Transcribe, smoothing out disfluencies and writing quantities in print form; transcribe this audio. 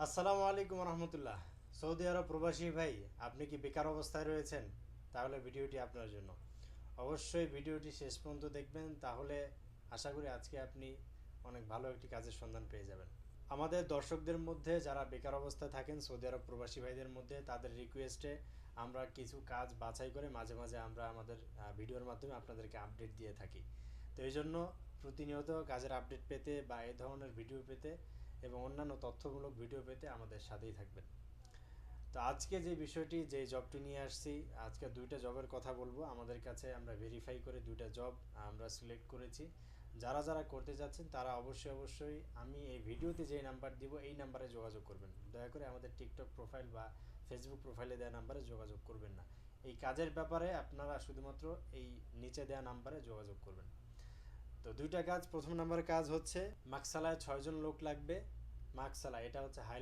আসসালামু আলাইকুম রহমতুল্লাহ। সৌদি আরব প্রবাসী ভাই, আপনি কি বেকার অবস্থায় রয়েছেন? তাহলে ভিডিওটি আপনার জন্য। অবশ্যই ভিডিওটি শেষ পর্যন্ত দেখবেন, তাহলে আশা করি আজকে আপনি অনেক ভালো একটি কাজের সন্ধান পেয়ে যাবেন। আমাদের দর্শকদের মধ্যে যারা বেকার অবস্থায় থাকেন, সৌদি আরব প্রবাসী ভাইদের মধ্যে, তাদের রিকোয়েস্টে আমরা কিছু কাজ বাছাই করে মাঝে মাঝে আমরা আমাদের ভিডিওর মাধ্যমে আপনাদেরকে আপডেট দিয়ে থাকি। তো এই জন্য প্রতিনিয়ত কাজের আপডেট পেতে বা এই ধরনের ভিডিও পেতে এবং অন্যান্য তথ্যমূলক ভিডিও পেতে আমাদের সাথেই থাকবেন। তো আজকে যে বিষয়টি, যে জবটি নিয়ে আসছি, আজকে দুইটা জবের কথা বলবো। আমাদের কাছে আমরা ভেরিফাই করে দুইটা জব আমরা সিলেক্ট করেছি। যারা যারা করতে যাচ্ছেন তারা অবশ্যই অবশ্যই আমি এই ভিডিওতে যে নাম্বার দিব এই নাম্বারে যোগাযোগ করবেন। দয়া করে আমাদের টিকটক প্রোফাইল বা ফেসবুক প্রোফাইলে দেওয়া নাম্বারে যোগাযোগ করবেন না। এই কাজের ব্যাপারে আপনারা শুধুমাত্র এই নিচে দেওয়া নাম্বারে যোগাযোগ করবেন। তো দুইটা কাজ। প্রথম নাম্বার কাজ হচ্ছে মাকসালায় 6 জন লোক লাগবে। মাকসালা এটা হচ্ছে হাইলে